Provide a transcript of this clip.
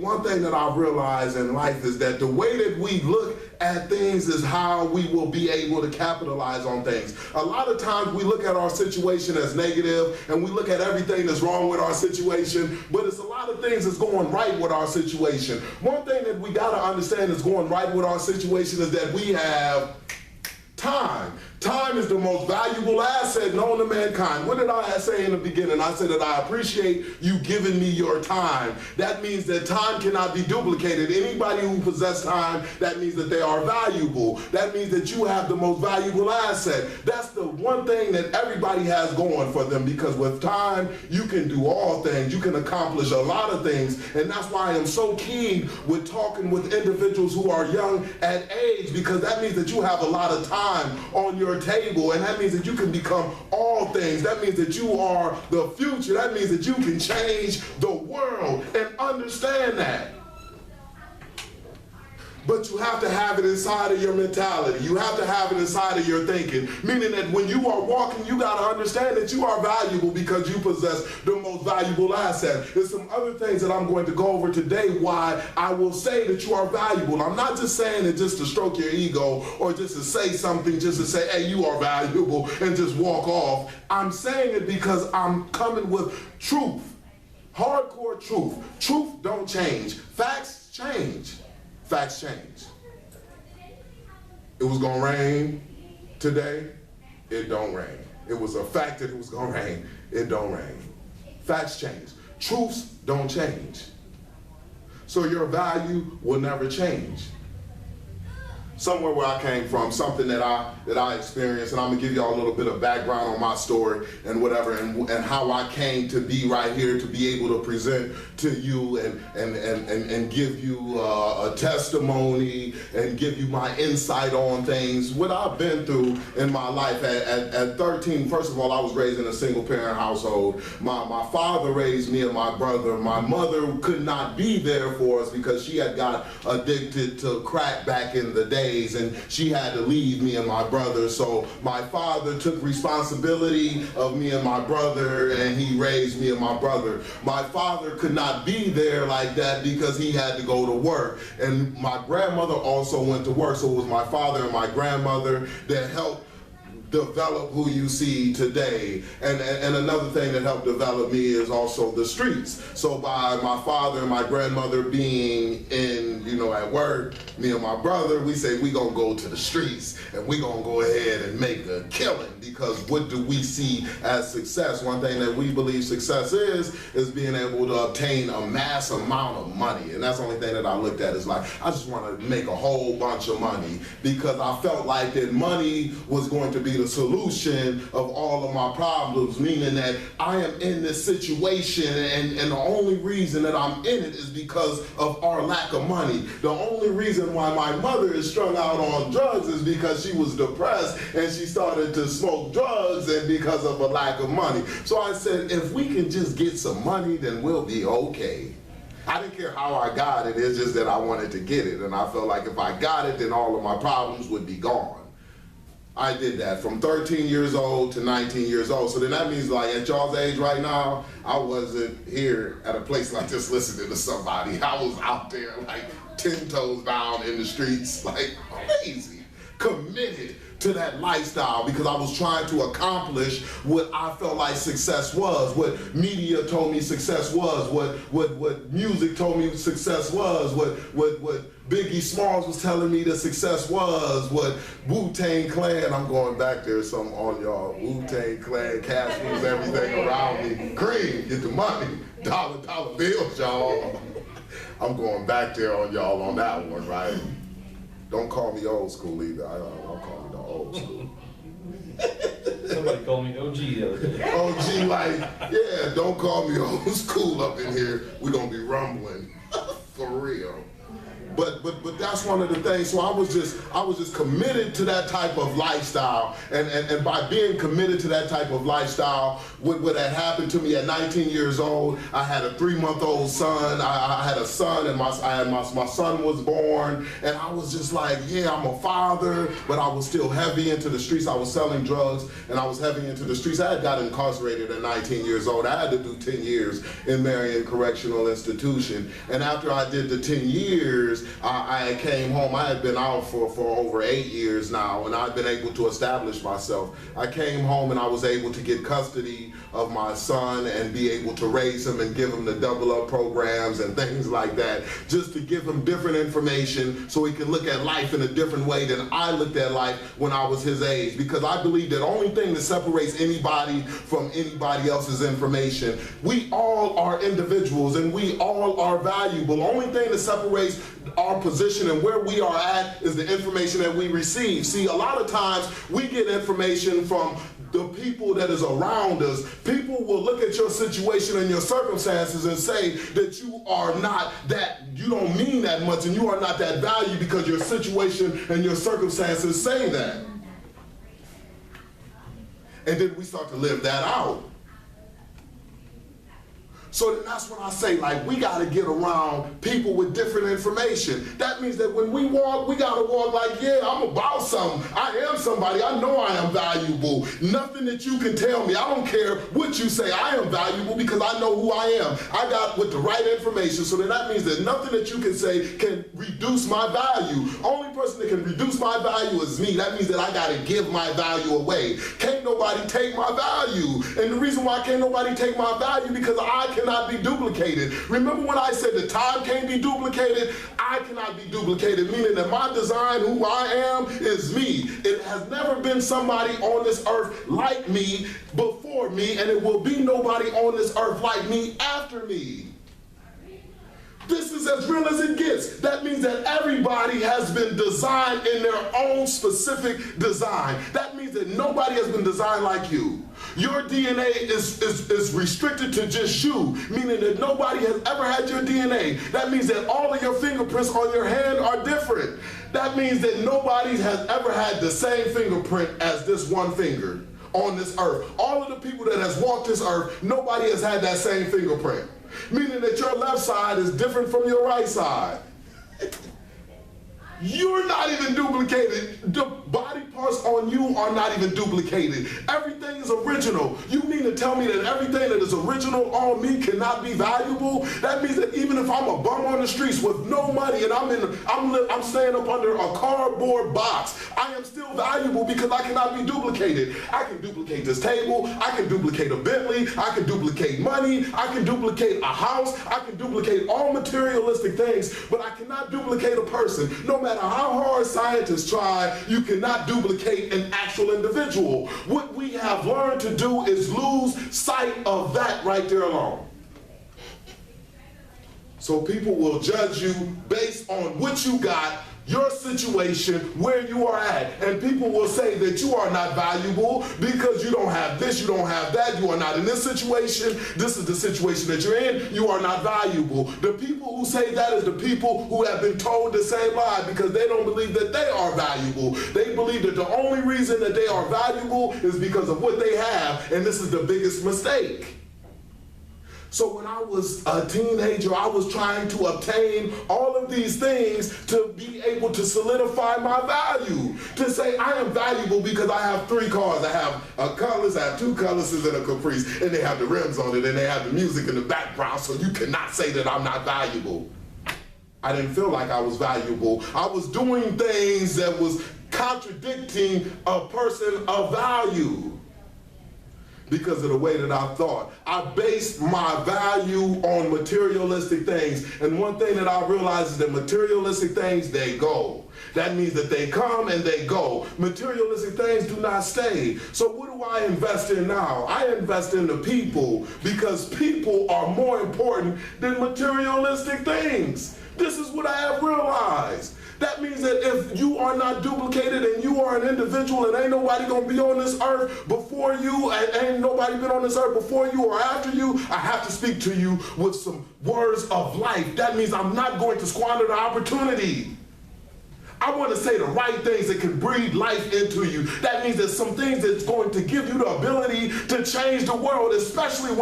One thing that I've realized in life is that the way that we look at things is how we will be able to capitalize on things. A lot of times we look at our situation as negative and we look at everything that's wrong with our situation, but it's a lot of things that's going right with our situation. One thing that we got to understand is going right with our situation is that we have time. Time is the most valuable asset known to mankind. What did I say in the beginning? I said that I appreciate you giving me your time. That means that time cannot be duplicated. Anybody who possesses time, that means that they are valuable. That means that you have the most valuable asset. That's the one thing that everybody has going for them, because with time, you can do all things. You can accomplish a lot of things. And that's why I am so keen with talking with individuals who are young at age, because that means that you have a lot of time on your table, and that means that you can become all things. That means that you are the future. That means that you can change the world, and understand that. But you have to have it inside of your mentality. You have to have it inside of your thinking. Meaning that when you are walking, you got to understand that you are valuable because you possess the most valuable asset. There's some other things that I'm going to go over today why I will say that you are valuable. I'm not just saying it just to stroke your ego or just to say something just to say, hey, you are valuable, and just walk off. I'm saying it because I'm coming with truth. Hardcore truth. Truth don't change. Facts change. Facts change. It was gonna rain today, it don't rain. It was a fact that it was gonna rain, it don't rain. Facts change. Truths don't change. So your value will never change. Somewhere where I came from, something that I experienced, and I'm gonna give y'all a little bit of background on my story and whatever, and how I came to be right here to be able to present to you and give you a testimony and give you my insight on things, what I've been through in my life. At 13, first of all, I was raised in a single parent household. My father raised me and my brother. My mother could not be there for us because she had got addicted to crack back in the day, and she had to leave me and my brother. So my father took responsibility of me and my brother, and he raised me and my brother. My father could not be there like that because he had to go to work, and my grandmother also went to work. So it was my father and my grandmother that helped develop who you see today. And another thing that helped develop me is also the streets. So by my father and my grandmother being in, at work, me and my brother, we say we gonna go to the streets and we gonna go ahead and make a killing, because what do we see as success? One thing that we believe success is being able to obtain a mass amount of money. And that's the only thing that I looked at, is like, I just wanna make a whole bunch of money, because I felt like that money was going to be the solution of all of my problems, meaning that I am in this situation, and the only reason that I'm in it is because of our lack of money. The only reason why my mother is strung out on drugs is because she was depressed and she started to smoke drugs, and because of a lack of money. So I said, if we can just get some money, then we'll be okay. I didn't care how I got it, it's just that I wanted to get it, and I felt like if I got it, then all of my problems would be gone. I did that from 13 years old to 19 years old. So then that means, like, at y'all's age right now, I wasn't here at a place like this listening to somebody. I was out there like 10 toes down in the streets, like crazy, committed to that lifestyle, because I was trying to accomplish what I felt like success was, what media told me success was, what music told me success was, what Biggie Smalls was telling me that success was, what Wu-Tang Clan, I'm going back there some on y'all, Wu-Tang Clan, cash moves everything around me, cream, get the money, dollar bills, y'all. I'm going back there on y'all on that one, right? Don't call me old school either. I'll call me the old school. Somebody called me OG the other day. OG, like, yeah, don't call me old school up in here. We're gonna be rumbling, for real. But that's one of the things. So I was just committed to that type of lifestyle, and by being committed to that type of lifestyle, what had happened to me at 19 years old, I had a 3-month-old son. I had a son, and my son was born, and I was just like, yeah, I'm a father, but I was still heavy into the streets. I was selling drugs, and I was heavy into the streets. I had got incarcerated at 19 years old. I had to do 10 years in Marion Correctional Institution, and after I did the 10 years, I came home. I had been out for over 8 years now, and I'd been able to establish myself. I came home and I was able to get custody of my son and be able to raise him and give him the double up programs and things like that, just to give him different information so he can look at life in a different way than I looked at life when I was his age. Because I believe that the only thing that separates anybody from anybody else's information, we all are individuals and we all are valuable. The only thing that separates our position and where we are at is the information that we receive. See, a lot of times we get information from the people that is around us. People will look at your situation and your circumstances and say that you are not that, you don't mean that much and you are not that value because your situation and your circumstances say that. And then we start to live that out. So then that's when I say, like, we got to get around people with different information. That means that when we walk, we got to walk like, yeah, I'm about something. I am somebody. I know I am valuable. Nothing that you can tell me. I don't care what you say. I am valuable because I know who I am. I got with the right information. So then that means that nothing that you can say can reduce my value. Only person that can reduce my value is me. That means that I got to give my value away. Can't nobody take my value. And the reason why can't nobody take my value because I cannot be duplicated. Remember when I said that time can't be duplicated? I cannot be duplicated, meaning that my design, who I am, is me. It has never been somebody on this earth like me before me, and it will be nobody on this earth like me after me. This is as real as it gets. That means that everybody has been designed in their own specific design. That means that nobody has been designed like you. Your DNA is restricted to just you, meaning that nobody has ever had your DNA. That means that all of your fingerprints on your hand are different. That means that nobody has ever had the same fingerprint as this one finger on this earth. All of the people that has walked this earth, nobody has had that same fingerprint. Meaning that your left side is different from your right side. You're not even duplicated. The body parts on you are not even duplicated. Everything is original. You mean to tell me that everything that is original on me cannot be valuable? That means that even if I'm a bum on the streets with no money and I'm staying up under a cardboard box, I am still valuable because I cannot be duplicated. I can duplicate this table. I can duplicate a Bentley. I can duplicate money. I can duplicate a house. I can duplicate all materialistic things, but I cannot duplicate a person. No matter how hard scientists try, you cannot duplicate an actual individual. What we have learned to do is lose sight of that right there alone. So people will judge you based on what you got, your situation, where you are at. And people will say that you are not valuable because you don't have this, you don't have that, you are not in this situation, this is the situation that you're in, you are not valuable. The people who say that is the people who have been told the same lie because they don't believe that they are valuable. They believe that the only reason that they are valuable is because of what they have, and this is the biggest mistake. So when I was a teenager, I was trying to obtain all of these things to be able to solidify my value. To say I am valuable because I have 3 cars. I have a Cutlass, I have 2 Cutlasses and a Caprice, and they have the rims on it, and they have the music in the background, so you cannot say that I'm not valuable. I didn't feel like I was valuable. I was doing things that was contradicting a person of value. Because of the way that I thought. I based my value on materialistic things. And one thing that I realized is that materialistic things, they go. That means that they come and they go. Materialistic things do not stay. So what do I invest in now? I invest in the people because people are more important than materialistic things. This is what I have realized. That means that if you are not duplicated and you are an individual and ain't nobody gonna be on this earth before you, and ain't nobody been on this earth before you or after you, I have to speak to you with some words of life. That means I'm not going to squander the opportunity. I want to say the right things that can breathe life into you. That means there's some things that's going to give you the ability to change the world, especially when